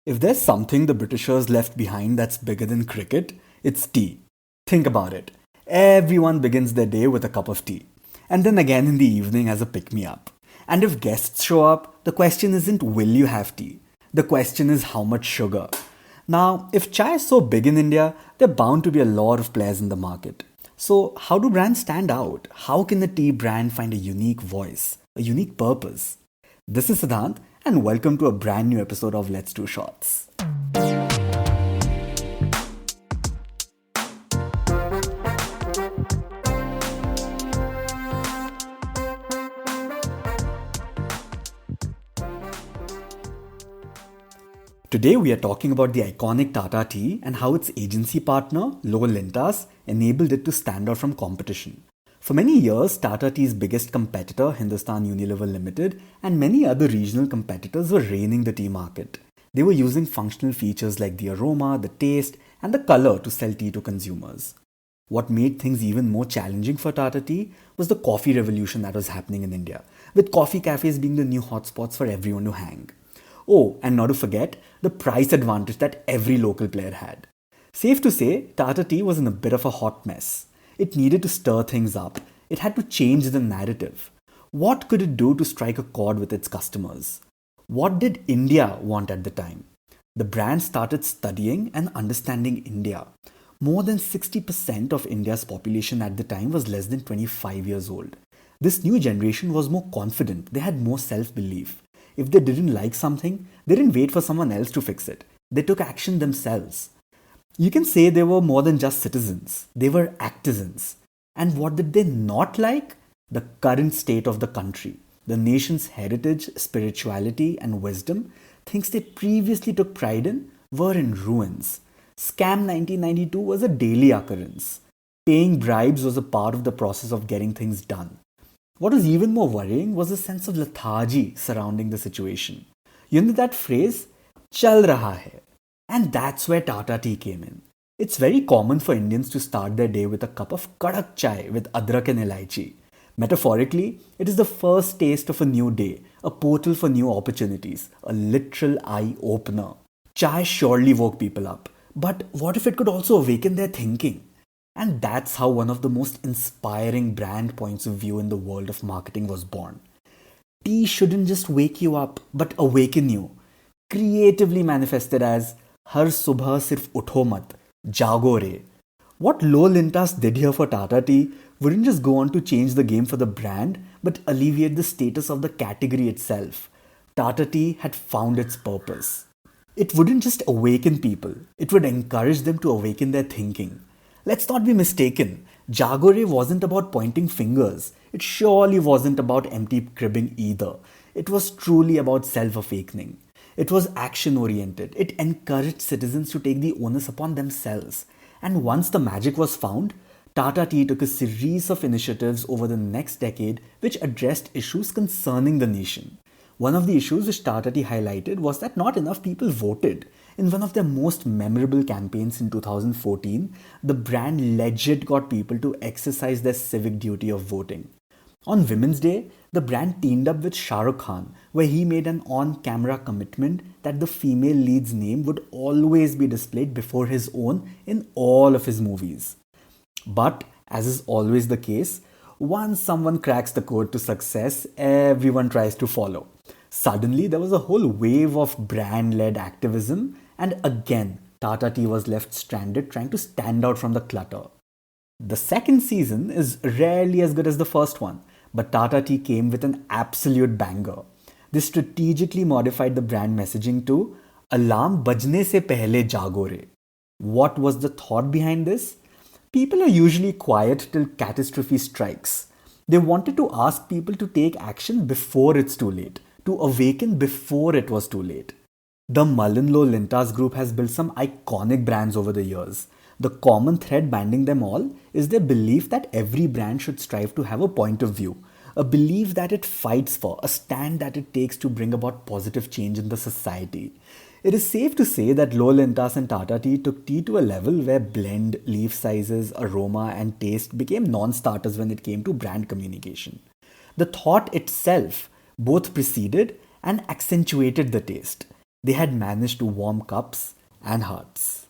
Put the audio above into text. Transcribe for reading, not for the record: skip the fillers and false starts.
If there's something the Britishers left behind that's bigger than cricket, it's tea. Think about it. Everyone begins their day with a cup of tea, and then again in the evening as a pick me up. And if guests show up, the question isn't will you have tea? The question is how much sugar. Now, if chai is so big in India, there are bound to be a lot of players in the market. So, how do brands stand out? How can a tea brand find a unique voice, a unique purpose? This is Siddhant, and welcome to a brand new episode of Let's Do Shots. Today, we are talking about the iconic Tata Tea and how its agency partner, Lowe Lintas, enabled it to stand out from competition. For many years, Tata Tea's biggest competitor, Hindustan Unilever Limited, and many other regional competitors were reigning the tea market. They were using functional features like the aroma, the taste, and the color to sell tea to consumers. What made things even more challenging for Tata Tea was the coffee revolution that was happening in India, with coffee cafes being the new hotspots for everyone to hang. Oh, and not to forget, the price advantage that every local player had. Safe to say, Tata Tea was in a bit of a hot mess. It needed to stir things up. It had to change the narrative. What could it do to strike a chord with its customers? What did India want at the time? The brand started studying and understanding India. More than 60% of India's population at the time was less than 25 years old. This new generation was more confident, they had more self belief. If they didn't like something, they didn't wait for someone else to fix it. They took action themselves. You can say they were more than just citizens, they were artisans. And what did they not like? The current state of the country, the nation's heritage, spirituality, and wisdom, things they previously took pride in, were in ruins. Scam 1992 was a daily occurrence. Paying bribes was a part of the process of getting things done. What was even more worrying was a sense of lethargy surrounding the situation. You know that phrase, chal raha hai. And that's where Tata Tea came in. It's very common for Indians to start their day with a cup of kadak chai with adrak and elaichi. Metaphorically, it is the first taste of a new day, a portal for new opportunities, a literal eye opener. Chai surely woke people up, but what if it could also awaken their thinking? And that's how one of the most inspiring brand points of view in the world of marketing was born. Tea shouldn't just wake you up, but awaken you. Creatively manifested as Har subah sirf utho mat, Jaago Re. What Lowe Lintas did here for Tata Tea wouldn't just go on to change the game for the brand, but alleviate the status of the category itself. Tata Tea had found its purpose. It wouldn't just awaken people, it would encourage them to awaken their thinking. Let's not be mistaken, Jaago Re wasn't about pointing fingers. It surely wasn't about empty cribbing either. It was truly about self-awakening. It was action oriented. It encouraged citizens to take the onus upon themselves. And once the magic was found, Tata Tea took a series of initiatives over the next decade which addressed issues concerning the nation. One of the issues which Tata Tea highlighted was that not enough people voted. In one of their most memorable campaigns in 2014, the brand legit got people to exercise their civic duty of voting. On Women's Day, the brand teamed up with Shah Rukh Khan, where he made an on-camera commitment that the female lead's name would always be displayed before his own in all of his movies. But, as is always the case, once someone cracks the code to success, everyone tries to follow. Suddenly, there was a whole wave of brand-led activism, and again, Tata Tea was left stranded trying to stand out from the clutter. The second season is rarely as good as the first one, but Tata Tea came with an absolute banger. They strategically modified the brand messaging to Alarm bajne se pehle Jaago Re. What was the thought behind this? People are usually quiet till catastrophe strikes. They wanted to ask people to take action before it's too late, to awaken before it was too late. The Mullen Lowe Lintas group has built some iconic brands over the years. The common thread binding them all is their belief that every brand should strive to have a point of view, a belief that it fights for, a stand that it takes to bring about positive change in the society. It is safe to say that Lowe Lintas and Tata Tea took tea to a level where blend, leaf sizes, aroma, and taste became non starters when it came to brand communication. The thought itself both preceded and accentuated the taste. they had managed to warm cups and hearts.